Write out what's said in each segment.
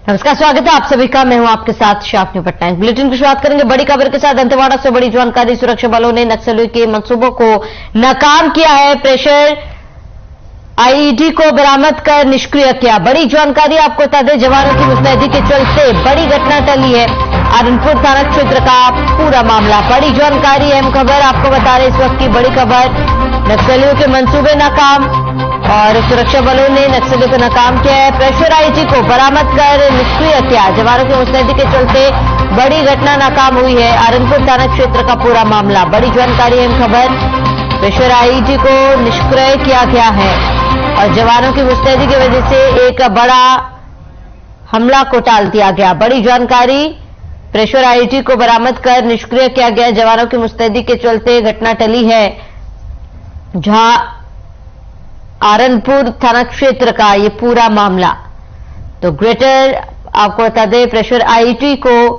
नमस्कार, स्वागत है आप सभी का। मैं हूं आपके साथ शाफनी पटनायक। बुलेटिन की शुरुआत करेंगे बड़ी खबर के साथ। दंतेवाड़ा से बड़ी जानकारी। सुरक्षा बलों ने नक्सलियों के मंसूबों को नाकाम किया है। प्रेशर आईईडी को बरामद कर निष्क्रिय किया। बड़ी जानकारी आपको बता दें, जवानों की मुस्तैदी के चलते बड़ी घटना टली है। आरनपुर थाना क्षेत्र का पूरा मामला। बड़ी जानकारी, अहम खबर आपको बता रहे इस वक्त की बड़ी खबर। नक्सलियों के मंसूबे नाकाम और सुरक्षा बलों ने नक्सलियों को नाकाम किया है। प्रेशर आईईडी को बरामद कर निष्क्रिय किया। जवानों की मुस्तैदी के चलते बड़ी घटना नाकाम हुई है। आरनपुर थाना क्षेत्र का पूरा मामला। बड़ी जानकारी, अहम खबर। प्रेशर आईईडी को निष्क्रिय किया गया है और जवानों की मुस्तैदी की वजह से एक बड़ा हमला को टाल दिया गया। बड़ी जानकारी, प्रेशर आईईडी को बरामद कर निष्क्रिय किया गया। जवानों की मुस्तैदी के चलते घटना टली है, जहां आरनपुर थाना क्षेत्र का ये पूरा मामला। तो ग्रेटर आपको बता दें, प्रेशर आईईडी को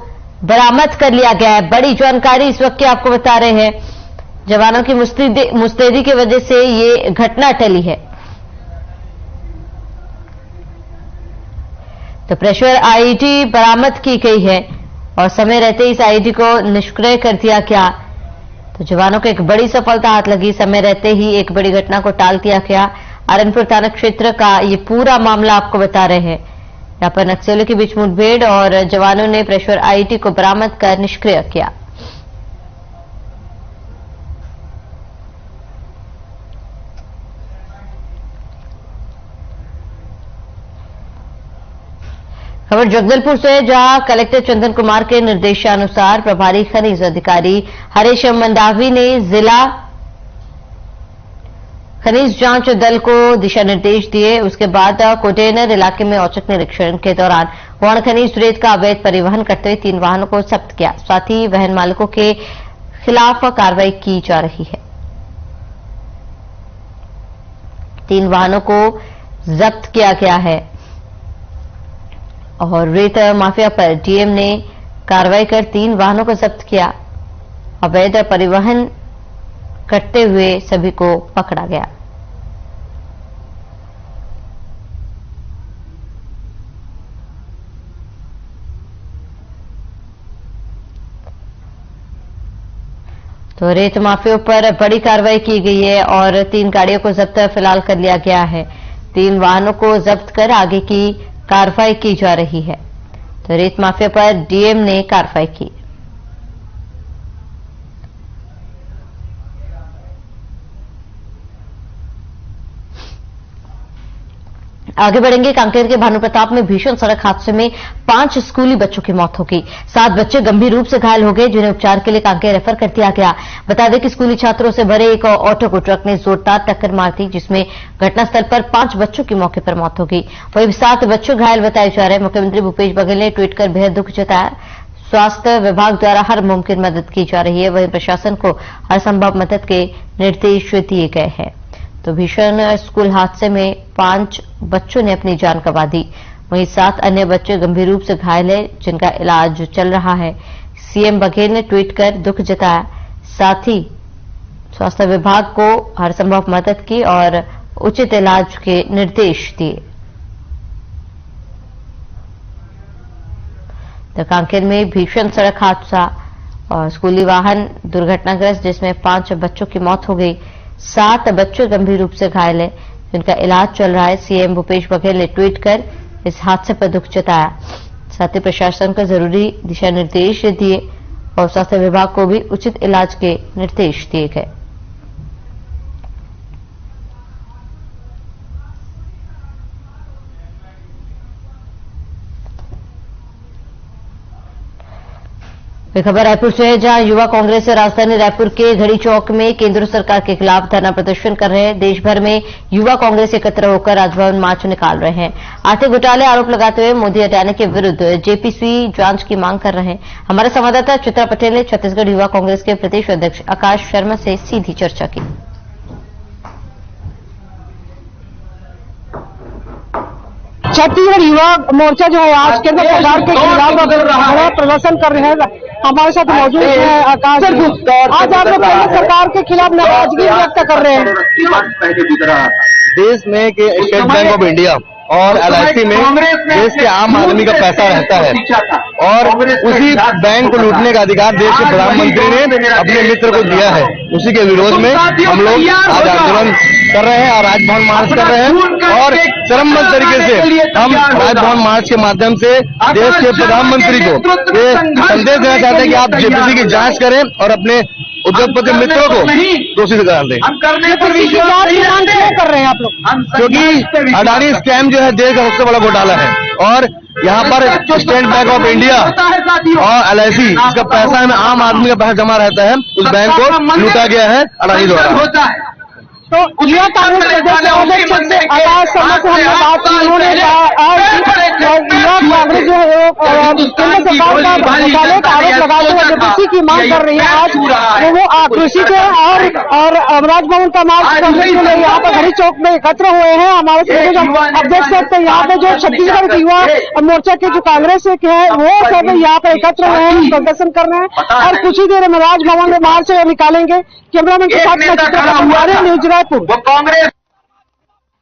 बरामद कर लिया गया है। बड़ी जानकारी इस वक्त की आपको बता रहे हैं, जवानों की मुस्तैदी की वजह से ये घटना टली है। तो प्रेशर आईईडी बरामद की गई है और समय रहते इस आईईडी को निष्क्रिय कर दिया गया। तो जवानों को एक बड़ी सफलता हाथ लगी। समय रहते ही एक बड़ी घटना को टाल दिया गया। आरनपुर थाना क्षेत्र का ये पूरा मामला आपको बता रहे हैं। यहां पर नक्सलियों के बीच मुठभेड़ और जवानों ने प्रेशर आईईडी को बरामद कर निष्क्रिय किया। खबर जगदलपुर से, जहां कलेक्टर चंदन कुमार के निर्देशानुसार प्रभारी खनिज अधिकारी हरीश मंडावी ने जिला खनिज जांच दल को दिशा निर्देश दिए। उसके बाद कोटेनर इलाके में औचक निरीक्षण के दौरान गौण खनिज रेत का अवैध परिवहन करते हुए 3 वाहनों को जब्त किया। साथ ही वाहन मालिकों के खिलाफ कार्रवाई की जा रही है। 3 वाहनों को जब्त किया गया है और रेत माफिया पर डीएम ने कार्रवाई कर 3 वाहनों को जब्त किया। अवैध परिवहन करते हुए सभी को पकड़ा गया। तो रेत माफियों पर बड़ी कार्रवाई की गई है और 3 गाड़ियों को जब्त फिलहाल कर लिया गया है। 3 वाहनों को जब्त कर आगे की कार्रवाई की जा रही है। तो रेत माफिया पर डीएम ने कार्रवाई की। आगे बढ़ेंगे। कांकेर के भानु प्रताप में भीषण सड़क हादसे में 5 स्कूली बच्चों की मौत हो गई। 7 बच्चे गंभीर रूप से घायल हो गए, जिन्हें उपचार के लिए कांकेर रेफर कर दिया गया। बता दें कि स्कूली छात्रों से भरे एक ऑटो को ट्रक ने जोरदार टक्कर मार दी, जिसमें घटनास्थल पर 5 बच्चों की मौके पर मौत हो गई। वहीं 7 बच्चे घायल बताए जा रहे हैं। मुख्यमंत्री भूपेश बघेल ने ट्वीट कर बेहद दुख जताया। स्वास्थ्य विभाग द्वारा हर मुमकिन मदद की जा रही है। वहीं प्रशासन को हर संभव मदद के निर्देश दिए गए हैं। तो भीषण स्कूल हादसे में 5 बच्चों ने अपनी जान गंवा दी। वहीं 7 अन्य बच्चे गंभीर रूप से घायल हैं, जिनका इलाज चल रहा है। सीएम बघेल ने ट्वीट कर दुख जताया। साथ ही स्वास्थ्य विभाग को हर संभव मदद की और उचित इलाज के निर्देश दिए। तो कांकेर में भीषण सड़क हादसा और स्कूली वाहन दुर्घटनाग्रस्त, जिसमें 5 बच्चों की मौत हो गई। 7 बच्चे गंभीर रूप से घायल हैं, जिनका इलाज चल रहा है। सीएम भूपेश बघेल ने ट्वीट कर इस हादसे पर दुख जताया। साथ ही प्रशासन को जरूरी दिशा निर्देश दिए और स्वास्थ्य विभाग को भी उचित इलाज के निर्देश दिए गए। खबर रायपुर से है, जहां युवा कांग्रेस राजधानी रायपुर के घड़ी चौक में केंद्र सरकार के खिलाफ धरना प्रदर्शन कर रहे हैं। देश भर में युवा कांग्रेस एकत्र होकर राजभवन मार्च निकाल रहे हैं। आर्थिक घोटाले आरोप लगाते हुए मोदी हटाने के विरुद्ध जेपीसी जांच की मांग कर रहे हैं। हमारे संवाददाता चित्रा पटेल ने छत्तीसगढ़ युवा कांग्रेस के प्रदेश अध्यक्ष आकाश शर्मा से सीधी चर्चा की। छत्तीसगढ़ युवा मोर्चा जो है आज केंद्र सरकार के खिलाफ बड़ा प्रदर्शन कर रहे हैं। हमारे साथ मौजूद है आकाश। आज आप लोग केंद्र सरकार के खिलाफ नाराजगी व्यक्त कर रहे हैं। देश में स्टेट बैंक ऑफ इंडिया और LIC में देश के आम आदमी का पैसा रहता है और उसी बैंक को लूटने का अधिकार देश के प्रधानमंत्री ने अपने मित्र को दिया है। उसी के विरोध में हम लोग आज आंदोलन कर रहे हैं और राजभवन मार्च कर रहे हैं और चरमबद्ध तरीके से हम राजभवन मार्च के माध्यम से देश के प्रधानमंत्री को ये संदेश देना चाहते हैं कि आप JPC की जांच करें और अपने उद्योगपति मित्रों को दोषी करार दें। कर रहे हैं आप लोग? क्योंकि अडानी स्कैम जो है देश का सबसे बड़ा घोटाला है और यहाँ पर स्टेट बैंक ऑफ इंडिया और LIC इसका पैसा में आम आदमी का पैसा जमा रहता है, उस बैंक को लूटा गया है अडानी द्वारा। तो युवा कांग्रेस प्रदेश अध्यक्ष से आवाज समय से हमने बात की, उन्होंने युवा कांग्रेस जो है केंद्र सरकार का घोटाले का आरोप लगाते हुए JPC की मांग कर रही है। आज वो आक्रोशित है और राजभवन का मार्च करने के लिए यहाँ पर घड़ी चौक में एकत्र हुए हैं। हमारे आप देख सकते हैं यहाँ पे जो छत्तीसगढ़ के युवा मोर्चा के जो कांग्रेस के है वो सब यहाँ पे एकत्र हुए हैं, प्रदर्शन कर रहे हैं और कुछ ही देर में राजभवन में मार्च निकालेंगे। कैमरामैन के साथ हमारे न्यूज कांग्रेस।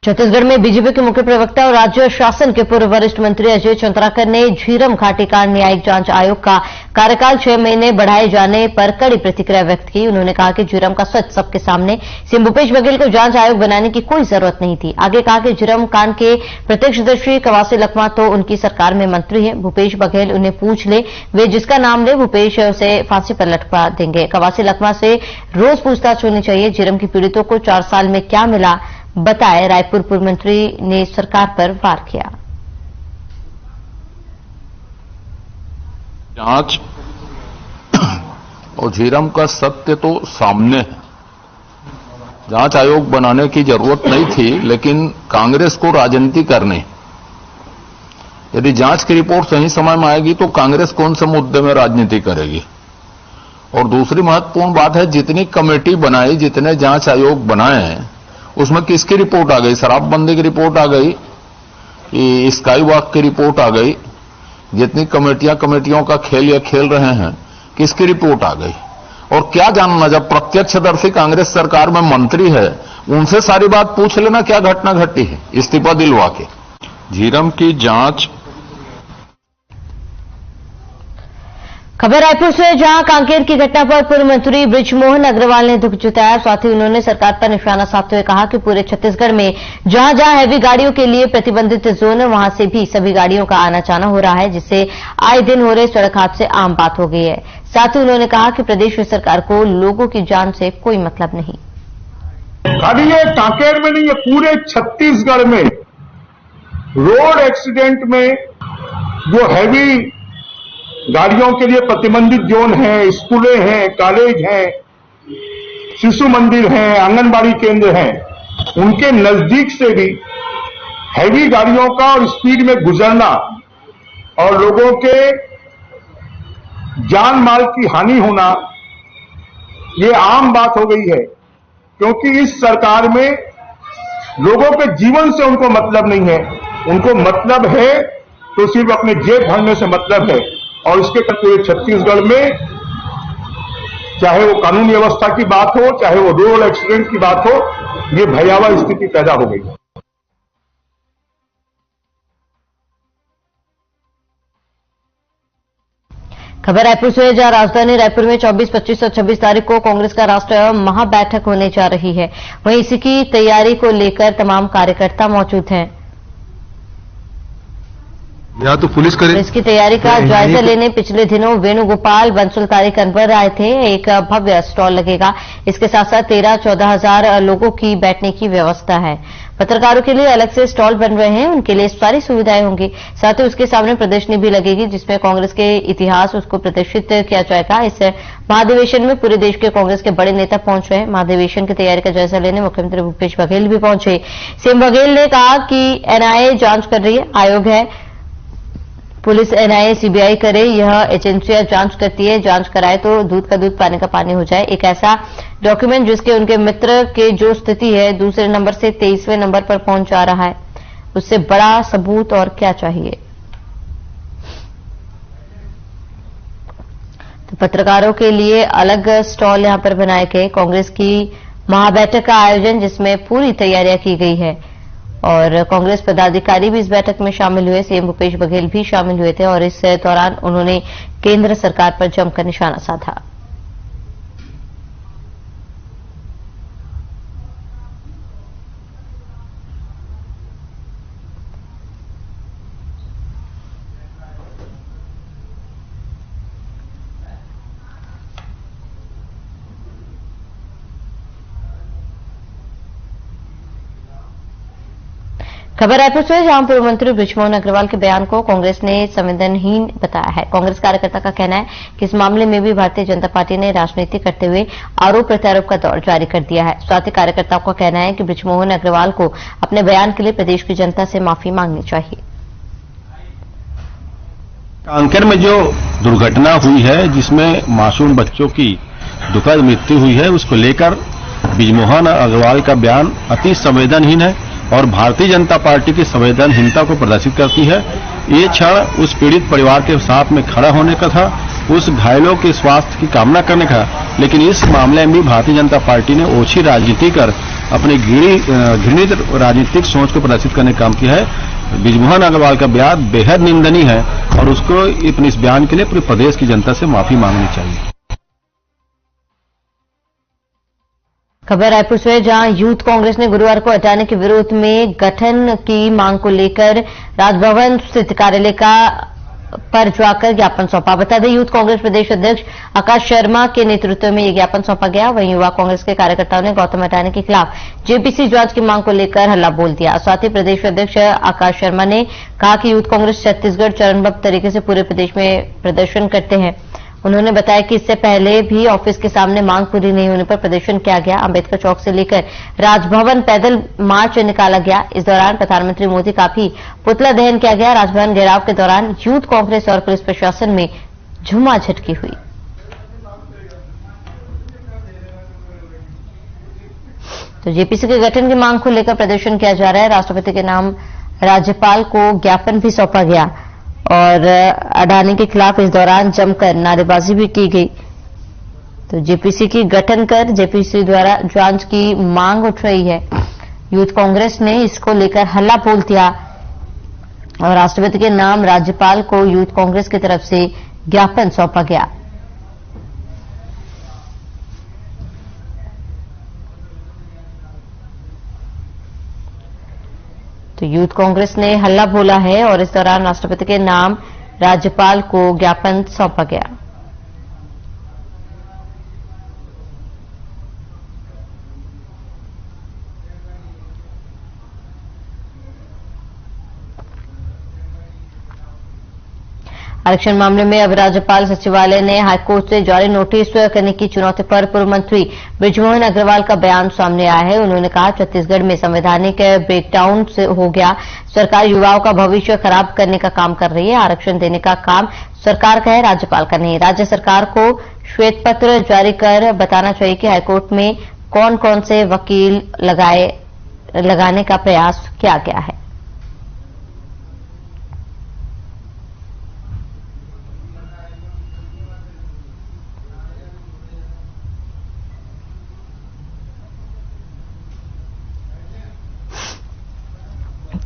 छत्तीसगढ़ में बीजेपी के मुख्य प्रवक्ता और राज्य शासन के पूर्व वरिष्ठ मंत्री अजय चंद्राकर ने झीरम घाटी कांड न्यायिक जांच आयोग का कार्यकाल 6 महीने बढ़ाए जाने पर कड़ी प्रतिक्रिया व्यक्त की। उन्होंने कहा कि झीरम का सच सबके सामने, सीएम भूपेश बघेल को जांच आयोग बनाने की कोई जरूरत नहीं थी। आगे कहा कि झीरम कांड के प्रत्यक्षदर्शी कवासी लखमा तो उनकी सरकार में मंत्री है, भूपेश बघेल उन्हें पूछ ले, वे जिसका नाम ले भूपेश उसे फांसी पर लटका देंगे। कवासी लखमा से रोज पूछताछ होनी चाहिए। झीरम की पीड़ितों को 4 साल में क्या मिला बताए, रायपुर पूर्व मंत्री ने सरकार पर वार किया। जांच और झीरम का सत्य तो सामने है, जांच आयोग बनाने की जरूरत नहीं थी, लेकिन कांग्रेस को राजनीति करनी। यदि जांच की रिपोर्ट सही समय में आएगी तो कांग्रेस कौन से मुद्दे में राजनीति करेगी। और दूसरी महत्वपूर्ण बात है, जितनी कमेटी बनाई, जितने जांच आयोग बनाए हैं, उसमें किसकी रिपोर्ट आ गई? शराबबंदी की रिपोर्ट आ गई, स्काई वॉक की रिपोर्ट आ गई। जितनी कमेटियों का खेल या खेल रहे हैं, किसकी रिपोर्ट आ गई? और क्या जानना, जब प्रत्यक्षदर्शी कांग्रेस सरकार में मंत्री है, उनसे सारी बात पूछ लेना क्या घटना घटी है, इस्तीफा दिलवा के। झीरम की जांच। खबर रायपुर से, जहां कांकेर की घटना पर पूर्व मंत्री बृजमोहन अग्रवाल ने दुख जताया। साथ ही उन्होंने सरकार पर निशाना साधते हुए कहा कि पूरे छत्तीसगढ़ में जहां जहां हैवी गाड़ियों के लिए प्रतिबंधित जोन है, वहां से भी सभी गाड़ियों का आना जाना हो रहा है, जिससे आए दिन हो रहे सड़क हादसे आम बात हो गई है। साथ ही उन्होंने कहा कि प्रदेश सरकार को लोगों की जान से कोई मतलब नहीं। खाली ये कांकेर में नहीं, ये पूरे छत्तीसगढ़ में रोड एक्सीडेंट में जो हैवी गाड़ियों के लिए प्रतिबंधित जोन है, स्कूलें हैं, कॉलेज हैं, शिशु मंदिर हैं, आंगनबाड़ी केंद्र हैं, उनके नजदीक से भी हैवी गाड़ियों का और स्पीड में गुजरना और लोगों के जान माल की हानि होना, ये आम बात हो गई है। क्योंकि इस सरकार में लोगों के जीवन से उनको मतलब नहीं है, उनको मतलब है तो सिर्फ अपने जेब भरने से मतलब है। और इसके पूरे छत्तीसगढ़ में चाहे वो कानून व्यवस्था की बात हो, चाहे वो रोड एक्सीडेंट की बात हो, ये भयावह स्थिति पैदा हो गई है। खबर रायपुर से, जहां राजधानी रायपुर में 24, 25 और 26 तारीख को कांग्रेस का राष्ट्रीय महाबैठक होने जा रही है। वहीं इसी की तैयारी को लेकर तमाम कार्यकर्ता मौजूद हैं। या तो पुलिस करे। इसकी तैयारी का जायजा लेने पिछले दिनों वेणुगोपाल बंसल तारिक अनवर आए थे। एक भव्य स्टॉल लगेगा। इसके साथ साथ 13-14 हजार लोगों की बैठने की व्यवस्था है। पत्रकारों के लिए अलग से स्टॉल बन रहे हैं, उनके लिए सारी सुविधाएं होंगी। साथ ही उसके सामने प्रदर्शनी भी लगेगी, जिसमें कांग्रेस के इतिहास उसको प्रदर्शित किया जाएगा। इस महाधिवेशन में पूरे देश के कांग्रेस के बड़े नेता पहुंच रहे हैं। महाधिवेशन की तैयारी का जायजा लेने मुख्यमंत्री भूपेश बघेल भी पहुंचे। सीएम बघेल ने कहा कि एनआईए जांच कर रही है, आयोग है, पुलिस एनआईए सीबीआई करे, यह एजेंसियां जांच करती है, जांच कराए तो दूध का दूध पानी का पानी हो जाए। एक ऐसा डॉक्यूमेंट जिसके उनके मित्र के जो स्थिति है दूसरे नंबर से 23वें नंबर पर पहुंच जा रहा है, उससे बड़ा सबूत और क्या चाहिए। तो पत्रकारों के लिए अलग स्टॉल यहां पर बनाए गए। कांग्रेस की महाबैठक का आयोजन, जिसमें पूरी तैयारियां की गई है, और कांग्रेस पदाधिकारी भी इस बैठक में शामिल हुए। सीएम भूपेश बघेल भी शामिल हुए थे और इस दौरान उन्होंने केंद्र सरकार पर जमकर निशाना साधा। खबर रायपुर से, जहां पूर्व मंत्री बृजमोहन अग्रवाल के बयान को कांग्रेस ने संवेदनहीन बताया है। कांग्रेस कार्यकर्ता का कहना है कि इस मामले में भी भारतीय जनता पार्टी ने राजनीति करते हुए आरोप प्रत्यारोप का दौर जारी कर दिया है। साथ ही कार्यकर्ताओं का कहना है कि बृजमोहन अग्रवाल को अपने बयान के लिए प्रदेश की जनता से माफी मांगनी चाहिए। कांकेर में जो दुर्घटना हुई है, जिसमें मासूम बच्चों की दुखद मृत्यु हुई है, उसको लेकर बृजमोहन अग्रवाल का बयान अति संवेदनहीन है और भारतीय जनता पार्टी की संवेदनहीनता को प्रदर्शित करती है। ये क्षण उस पीड़ित परिवार के साथ में खड़ा होने का था, उस घायलों के स्वास्थ्य की कामना करने का, लेकिन इस मामले में भी भारतीय जनता पार्टी ने ओछी राजनीति कर अपनी घृणित राजनीतिक सोच को प्रदर्शित करने का काम किया है। बृजमोहन अग्रवाल का बयान बेहद निंदनीय है और उसको अपने इस बयान के लिए पूरे प्रदेश की जनता से माफी मांगनी चाहिए। खबर रायपुर से, जहां यूथ कांग्रेस ने गुरुवार को हटाने के विरोध में गठन की मांग को लेकर राजभवन स्थित कार्यालय पर जाकर ज्ञापन सौंपा। बता दें, यूथ कांग्रेस प्रदेश अध्यक्ष आकाश शर्मा के नेतृत्व में यह ज्ञापन सौंपा गया। वहीं युवा कांग्रेस के कार्यकर्ताओं ने गौतम अडानी के खिलाफ जेपीसी जांच की मांग को लेकर हल्ला बोल दिया। साथ ही प्रदेश अध्यक्ष आकाश शर्मा ने कहा कि यूथ कांग्रेस छत्तीसगढ़ चरणबद्ध तरीके से पूरे प्रदेश में प्रदर्शन करते हैं। उन्होंने बताया कि इससे पहले भी ऑफिस के सामने मांग पूरी नहीं होने पर प्रदर्शन किया गया। अंबेडकर चौक से लेकर राजभवन पैदल मार्च निकाला गया। इस दौरान प्रधानमंत्री मोदी का भी पुतला दहन किया गया। राजभवन घेराव के दौरान यूथ कांग्रेस और पुलिस प्रशासन में झूमाझटकी हुई। तो जेपीसी के गठन की मांग को लेकर प्रदर्शन किया जा रहा है। राष्ट्रपति के नाम राज्यपाल को ज्ञापन भी सौंपा गया और अडानी के खिलाफ इस दौरान जमकर नारेबाजी भी की गई। तो जेपीसी की गठन कर जेपीसी द्वारा जांच की मांग उठ रही है। यूथ कांग्रेस ने इसको लेकर हल्ला बोल दिया और राष्ट्रपति के नाम राज्यपाल को यूथ कांग्रेस की तरफ से ज्ञापन सौंपा गया। तो यूथ कांग्रेस ने हल्ला बोला है और इस दौरान राष्ट्रपति के नाम राज्यपाल को ज्ञापन सौंपा गया। आरक्षण मामले में अब राज्यपाल सचिवालय ने हाईकोर्ट से जारी नोटिस करने की चुनौती पर पूर्व मंत्री बृजमोहन अग्रवाल का बयान सामने आया है। उन्होंने कहा, छत्तीसगढ़ में संवैधानिक ब्रेकडाउन से हो गया। सरकार युवाओं का भविष्य खराब करने का काम कर रही है। आरक्षण देने का काम सरकार का है, राज्यपाल का नहीं। राज्य सरकार को श्वेत पत्र जारी कर बताना चाहिए कि हाईकोर्ट में कौन कौन से वकील लगाने का प्रयास किया गया है।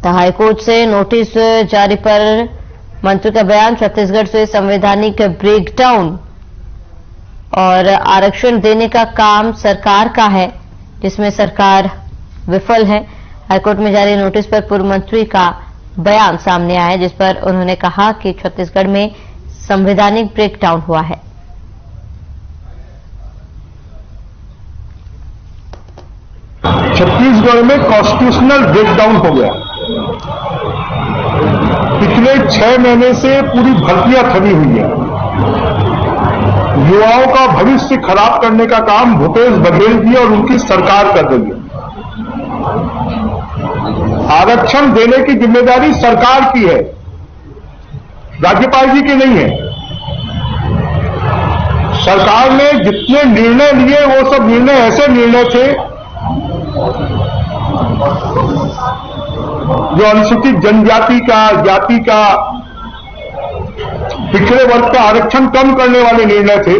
हाईकोर्ट से नोटिस जारी पर मंत्री का बयान, छत्तीसगढ़ से संवैधानिक ब्रेकडाउन और आरक्षण देने का काम सरकार का है, जिसमें सरकार विफल है। हाईकोर्ट में जारी नोटिस पर पूर्व मंत्री का बयान सामने आया है, जिस पर उन्होंने कहा कि छत्तीसगढ़ में संवैधानिक ब्रेकडाउन हुआ है। छत्तीसगढ़ में कॉन्स्टिट्यूशनल ब्रेकडाउन हो गया। पिछले 6 महीने से पूरी भर्तियां थमी हुई है। युवाओं का भविष्य खराब करने का काम भूपेश बघेल जी और उनकी सरकार कर रही है। आरक्षण देने की जिम्मेदारी सरकार की है, राज्यपाल जी की नहीं है। सरकार ने जितने निर्णय लिए वो सब निर्णय ऐसे निर्णय थे जो अनुसूचित जनजाति का, जाति का, पिछड़े वर्ग का आरक्षण कम करने वाले निर्णय थे।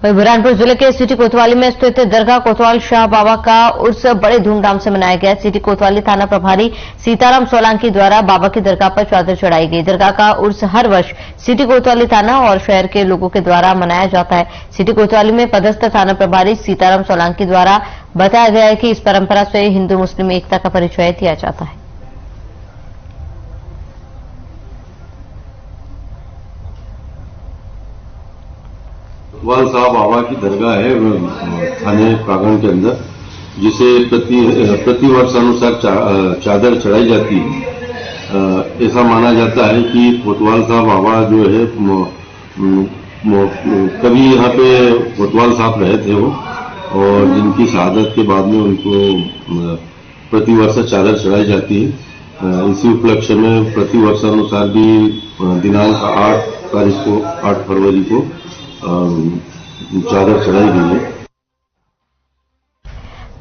वहीं बुरहानपुर जिले के सिटी कोतवाली में स्थित दरगाह कोतवाल शाह बाबा का उर्स बड़े धूमधाम से मनाया गया। सिटी कोतवाली थाना प्रभारी सीताराम सोलंकी द्वारा बाबा की दरगाह पर चादर चढ़ाई गई। दरगाह का उर्स हर वर्ष सिटी कोतवाली थाना और शहर के लोगों के द्वारा मनाया जाता है। सिटी कोतवाली में पदस्थ थाना प्रभारी सीताराम सोलंकी द्वारा बताया गया है कि इस परंपरा से हिंदू मुस्लिम एकता का परिचय दिया जाता है। कोतवाल साहब बाबा की दरगाह है थाने प्रांगण के अंदर, जिसे प्रति वर्ष अनुसार चादर चढ़ाई जाती है। ऐसा माना जाता है कि कोतवाल साहब बाबा जो है कभी यहाँ पे कोतवाल साहब रहे थे वो, और जिनकी शहादत के बाद में उनको प्रति वर्ष चादर चढ़ाई जाती है। इसी उपलक्ष्य में प्रति वर्ष अनुसार भी दिनांक 8 फरवरी को चादर चढ़ाई गई है।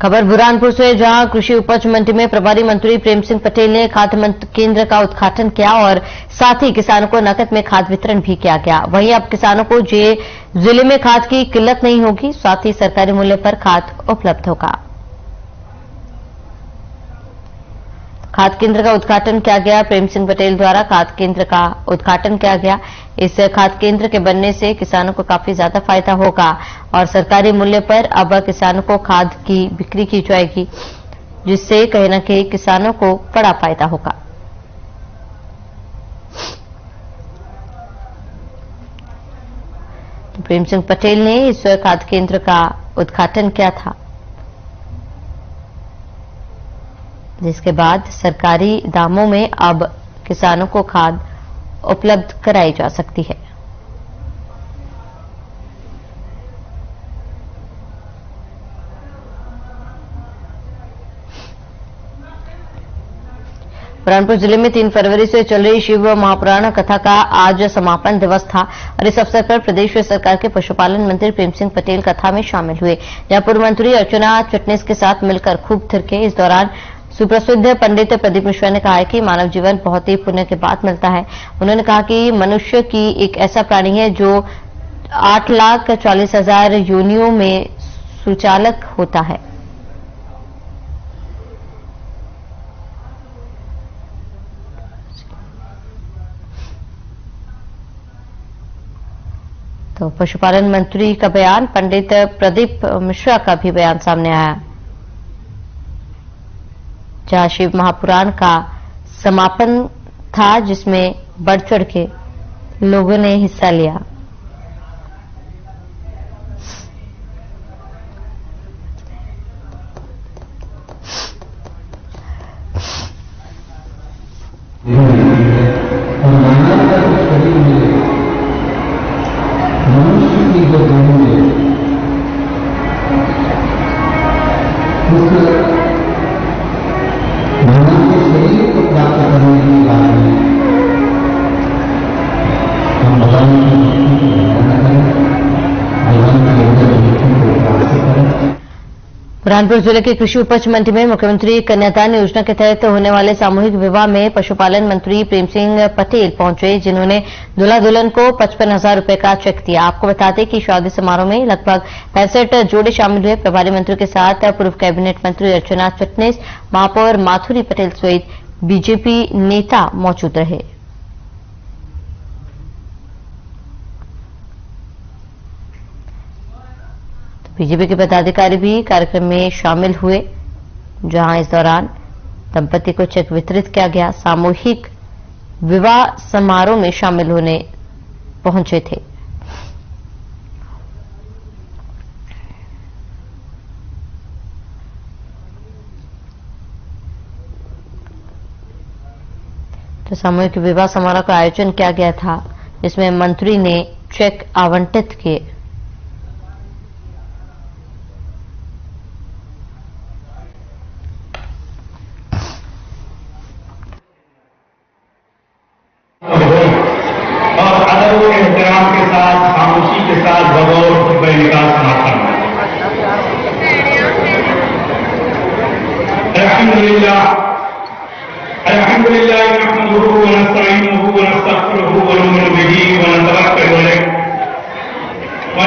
खबर बुरहानपुर से, जहां कृषि उपज मंडी में प्रभारी मंत्री प्रेम सिंह पटेल ने खाद्य केंद्र का उद्घाटन किया और साथ ही किसानों को नकद में खाद वितरण भी किया गया। वहीं अब किसानों को जिले में खाद की किल्लत नहीं होगी, साथ ही सरकारी मूल्य पर खाद उपलब्ध होगा। खाद केंद्र का उद्घाटन किया गया। प्रेम सिंह पटेल द्वारा खाद केंद्र का उद्घाटन किया गया। इस खाद केंद्र के बनने से किसानों को काफी ज्यादा फायदा होगा और सरकारी मूल्य पर अब किसानों को खाद की बिक्री की जाएगी, जिससे कहीं न कहीं किसानों को बड़ा फायदा होगा। तो प्रेम सिंह पटेल ने इस खाद केंद्र का उद्घाटन किया था, जिसके बाद सरकारी दामों में अब किसानों को खाद उपलब्ध कराई जा सकती है। बुरहानपुर जिले में 3 फरवरी से चल रही शिव महापुराण कथा का आज समापन दिवस था और इस अवसर पर प्रदेश सरकार के पशुपालन मंत्री प्रेम सिंह पटेल कथा में शामिल हुए। जहां पूर्व मंत्री अर्चना चिटनीस के साथ मिलकर खूब थिरके। इस दौरान सुप्रसिद्ध पंडित प्रदीप मिश्रा ने कहा है कि मानव जीवन बहुत ही पुण्य के बाद मिलता है। उन्होंने कहा कि मनुष्य की एक ऐसा प्राणी है जो 8,40,000 योनियों में सुचालक होता है। तो पशुपालन मंत्री का बयान, पंडित प्रदीप मिश्रा का भी बयान सामने आया, जहां शिव महापुराण का समापन था, जिसमें बढ़ चढ़ के लोगों ने हिस्सा लिया। बुरहानपुर जिले की कृषि उपज मंडी में मुख्यमंत्री कन्यादान योजना के तहत होने वाले सामूहिक विवाह में पशुपालन मंत्री प्रेम सिंह पटेल पहुंचे, जिन्होंने दूल्हा दुल्हन को 55,000 रुपए का चेक दिया। आपको बता दें कि शादी समारोह में लगभग 65 जोड़े शामिल हुए। प्रभारी मंत्री के साथ पूर्व कैबिनेट मंत्री अर्चना चिटनीस, महापौर माथुरी पटेल सहित बीजेपी नेता मौजूद रहे। बीजेपी के पदाधिकारी भी कार्यक्रम में शामिल हुए, जहां इस दौरान दंपति को चेक वितरित किया गया। सामूहिक विवाह समारोह में शामिल होने पहुंचे थे। तो सामूहिक विवाह समारोह का आयोजन किया गया था, जिसमें मंत्री ने चेक आवंटित किए।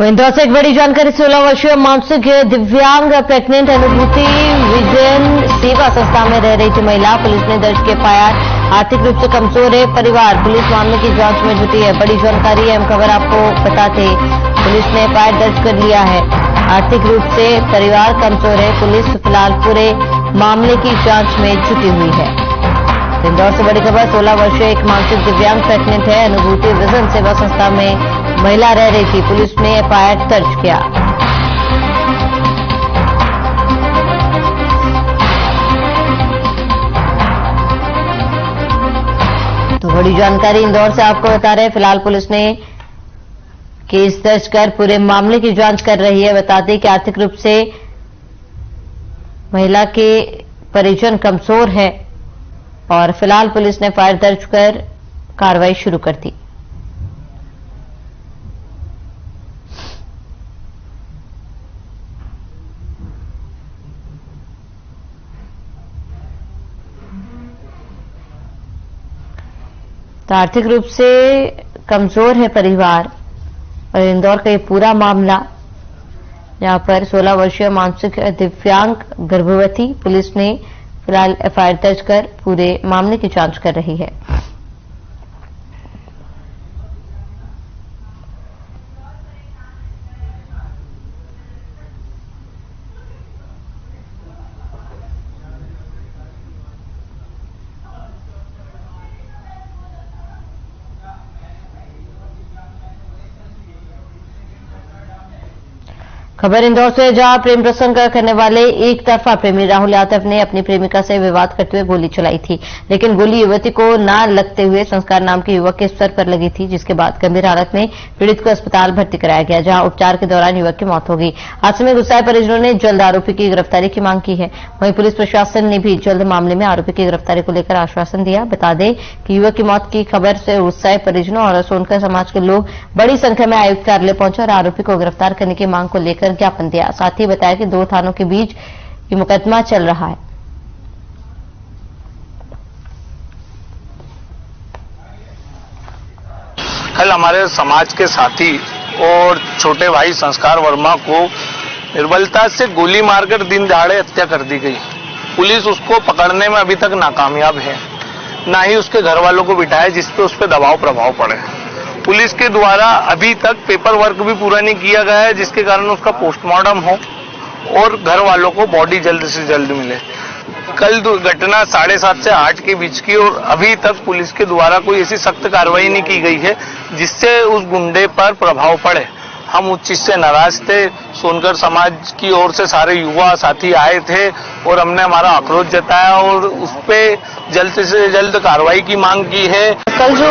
इंदौर से एक बड़ी जानकारी। 16 वर्षीय मानसिक दिव्यांग प्रेग्नेंट अनुभूति विजन सेवा संस्था में रह रही थी महिला। पुलिस ने दर्ज किया एफआईआर। आर्थिक रूप से कमजोर है परिवार, पुलिस मामले की जांच में जुटी है। बड़ी जानकारी, अहम खबर आपको बताते, पुलिस ने एफआईआर दर्ज कर लिया है। आर्थिक रूप से परिवार कमजोर है, पुलिस फिलहाल पूरे मामले की जांच में जुटी हुई है। इंदौर से बड़ी खबर। 16 वर्षीय एक मानसिक दिव्यांग प्रेग्नेंट है। अनुभूति विजन सेवा संस्था में महिला रह रही थी। पुलिस ने एफआईआर दर्ज किया। तो बड़ी जानकारी इंदौर से आपको बता रहे हैं। फिलहाल पुलिस ने केस दर्ज कर पूरे मामले की जांच कर रही है। बता दें कि आर्थिक रूप से महिला के परिजन कमजोर है और फिलहाल पुलिस ने एफआईआर दर्ज कर कार्रवाई शुरू कर दी। तो आर्थिक रूप से कमजोर है परिवार और इंदौर का ये पूरा मामला, जहां पर 16 वर्षीय मानसिक दिव्यांग गर्भवती, पुलिस ने फिलहाल एफआईआर दर्ज कर पूरे मामले की जांच कर रही है। खबर इंदौर से, जहां प्रेम प्रसंग करने वाले एक तरफा प्रेमी राहुल यादव ने अपनी प्रेमिका से विवाद करते हुए गोली चलाई थी, लेकिन गोली युवती को न लगते हुए संस्कार नाम के युवक के सर पर लगी थी, जिसके बाद गंभीर हालत में पीड़ित को अस्पताल भर्ती कराया गया, जहां उपचार के दौरान युवक की मौत हो गई। हादसे में गुस्साए परिजनों ने जल्द आरोपी की गिरफ्तारी की मांग की है। वहीं पुलिस प्रशासन ने भी जल्द मामले में आरोपी की गिरफ्तारी को लेकर आश्वासन दिया। बता दें कि युवक की मौत की खबर से गुस्साए परिजनों और सोनकर समाज के लोग बड़ी संख्या में आयुक्त कार्यालय पहुंचे और आरोपी को गिरफ्तार करने की मांग को लेकर ज्ञापन दिया। साथ ही बताया कि 2 थानों के बीच ये मुकदमा चल रहा है। कल हमारे समाज के साथी और छोटे भाई संस्कार वर्मा को निर्बलता से गोली मारकर दिन दहाड़े हत्या कर दी गई। पुलिस उसको पकड़ने में अभी तक नाकामयाब है, ना ही उसके घर वालों को बिठाया जिसपे उस पर दबाव प्रभाव पड़े। पुलिस के द्वारा अभी तक पेपर वर्क भी पूरा नहीं किया गया है, जिसके कारण उसका पोस्टमार्टम हो और घर वालों को बॉडी जल्द से जल्द मिले। कल घटना 7:30 से 8 के बीच की और अभी तक पुलिस के द्वारा कोई ऐसी सख्त कार्रवाई नहीं की गई है जिससे उस गुंडे पर प्रभाव पड़े। हम उस चीज से नाराज थे। सोनकर समाज की ओर से सारे युवा साथी आए थे और हमने हमारा आक्रोश जताया और उस पर जल्द से जल्द कार्रवाई की मांग की है। कल जो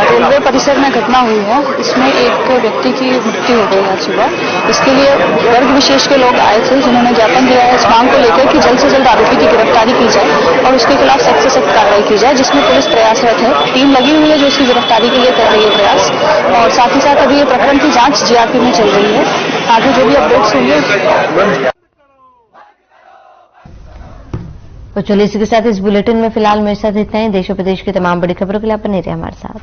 रेलवे परिसर में घटना हुई है, इसमें एक व्यक्ति की मृत्यु हो गई आज सुबह। इसके लिए वर्ग विशेष के लोग आए थे, जिन्होंने ज्ञापन दिया है इस मांग को लेकर कि जल्द से जल्द आरोपी की गिरफ्तारी की जाए और उसके खिलाफ सख्त से सख्त कार्रवाई की जाए, जिसमें पुलिस प्रयासरत है। टीम लगी हुई है जो इसकी गिरफ्तारी के लिए कर रही है प्रयास, और साथ ही साथ अभी ये प्रकरण की जांच जीआरपी में चल रही है। आगे जो भी अपडेट्स होंगे। तो चलिए इसी के साथ इस बुलेटिन में फिलहाल मेरे साथ इतना ही। देश और प्रदेश की तमाम बड़ी खबरों के लिए आप बने रहिए हमारे साथ।